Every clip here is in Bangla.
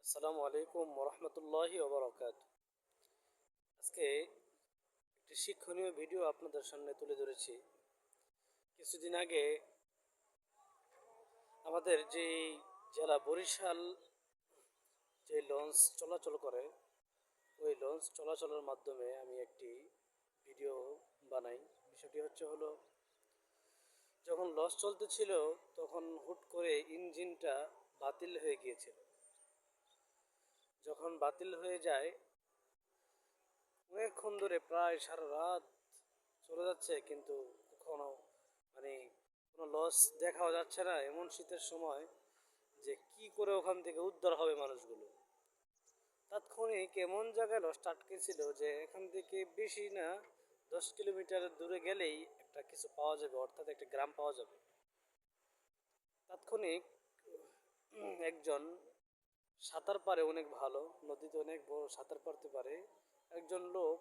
আসসালামু আলাইকুম ওরহমতুল্লাহি ওবরাকাত। আজকে একটি শিক্ষণীয় ভিডিও আপনাদের সামনে তুলে ধরেছি। কিছুদিন আগে আমাদের যে জেলা বরিশাল যে লঞ্চ চলাচল করে, ওই লঞ্চ চলাচলের মাধ্যমে আমি একটি ভিডিও বানাই। বিষয়টি হলো যখন লঞ্চ চলতেছিল তখন হুট করে ইঞ্জিনটা বাতিল হয়ে গিয়েছিল। যখন বাতিল হয়ে যায়, অনেকক্ষণ ধরে প্রায় সারা রাত চলে যাচ্ছে, কিন্তু কখনো মানে কোনো লস দেখাও যাচ্ছে না। এমন শীতের সময় যে কি করে ওখান থেকে উদ্ধার হবে মানুষগুলো। তাৎক্ষণিক এমন জায়গায় লসটা আটকেছিল যে এখান থেকে বেশি না 10 কিলোমিটার দূরে গেলেই একটা কিছু পাওয়া যাবে, অর্থাৎ একটা গ্রাম পাওয়া যাবে। তাৎক্ষণিক একজন সাঁতার পারে অনেক ভালো, নদীতে অনেক বড় সাঁতার পারতে পারে একজন লোক,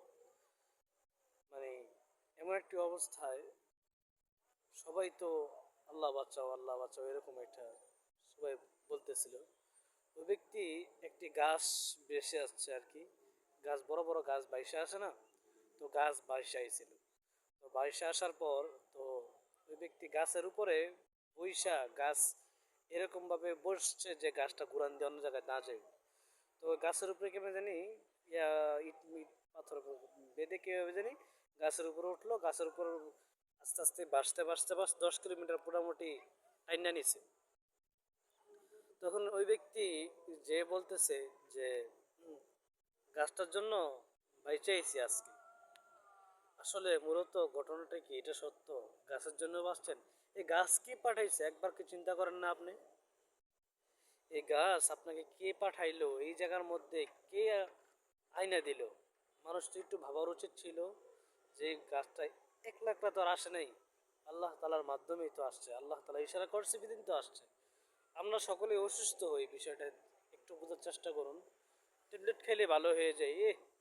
মানে এমন একটি অবস্থায় সবাই তো আল্লাহ বাঁচাও আল্লাহ বাঁচাও এরকম একটা সবাই বলতেছিল। ওই ব্যক্তি একটি গাছ ভেসে আসছে আর কি, গাছ বড় বড় গাছ বাইসে আসে না, তো গাছ বাইসে আইছিল। তো বাইসে আসার পর তো ওই ব্যক্তি গাছের উপরে বইসা গাছ এরকমভাবে বসছে যে গাছটা ঘুরান দিয়ে অন্য জায়গায় না যায়। তো গাছের উপরে কেমন জানি ইয়া ইট মিট পাথর বেঁধে কীভাবে জানি গাছের উপরে উঠলো। গাছের উপর আস্তে আস্তে বাঁচতে বাঁচতে 10 কিলোমিটার মোটামুটি টাইনা নিছে। তখন ওই ব্যক্তি যে বলতেছে যে গাছটার জন্য বাইচে আইছি আজকে। আসলে মূলত ঘটনাটা কি, এটা সত্য? গাছের জন্য বাঁচছেন? এই গাছ কি পাঠাইছে একবার কি চিন্তা করেন না আপনি? এই গাছ আপনাকে কে পাঠাইলো এই জায়গার মধ্যে, কে আইনা দিল? মানুষ তো একটু ভাবার উচিত ছিল যে গাছটা একলা একলা তো আর আসে নাই, আল্লাহ তালার মাধ্যমেই তো আসছে। আল্লাহ তালা ইশারা করছে বিদিন তো আসছে। আমরা সকলে অসুস্থ হই, বিষয়টা একটু বোঝার চেষ্টা করুন। ট্যাবলেট খেলে ভালো হয়ে যায়,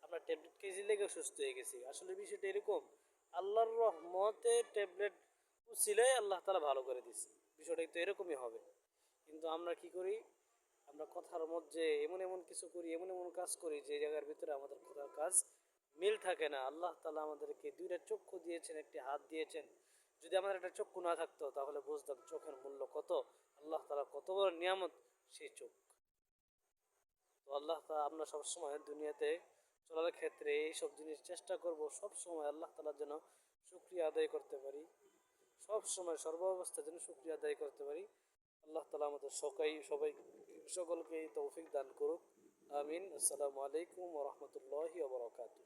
আমরা ট্যাবলেট খেয়েছি লেগে সুস্থ হয়ে গেছি। আসলে বিষয়টা এরকম, আল্লাহর রহমতে ট্যাবলেট ছিলে আল্লাহ তালা ভালো করে দিচ্ছে। বিষয়টা তো এরকমই হবে। কিন্তু আমরা কি করি, আমরা কথার মধ্যে এমন এমন কিছু করি, এমন এমন কাজ করি যে জায়গার ভিতরে আমাদের কথার কাজ মিল থাকে না। আল্লাহ তালা আমাদেরকে দুইটা চক্ষু দিয়েছেন, একটি হাত দিয়েছেন। যদি আমাদের একটা চক্ষু না থাকতো তাহলে বুঝতাম চোখের মূল্য কত, আল্লাহ তালা কত বড় নিয়ামত সেই চোখ। তো আল্লাহ তালা, আমরা সবসময় দুনিয়াতে চলার ক্ষেত্রে এইসব জিনিস চেষ্টা করব সবসময় আল্লাহ তালার যেন শুকরিয়া আদায় করতে পারি, সব সময় সর্ব অবস্থায় যেন শুকরিয়া আদায় করতে পারি। আল্লাহ তালা আমাদের সবাই সকলকে তৌফিক দান করুক। আমিন। আসসালামু আলাইকুম ওরহমতুল্লাহি ওবরাকাতুহু।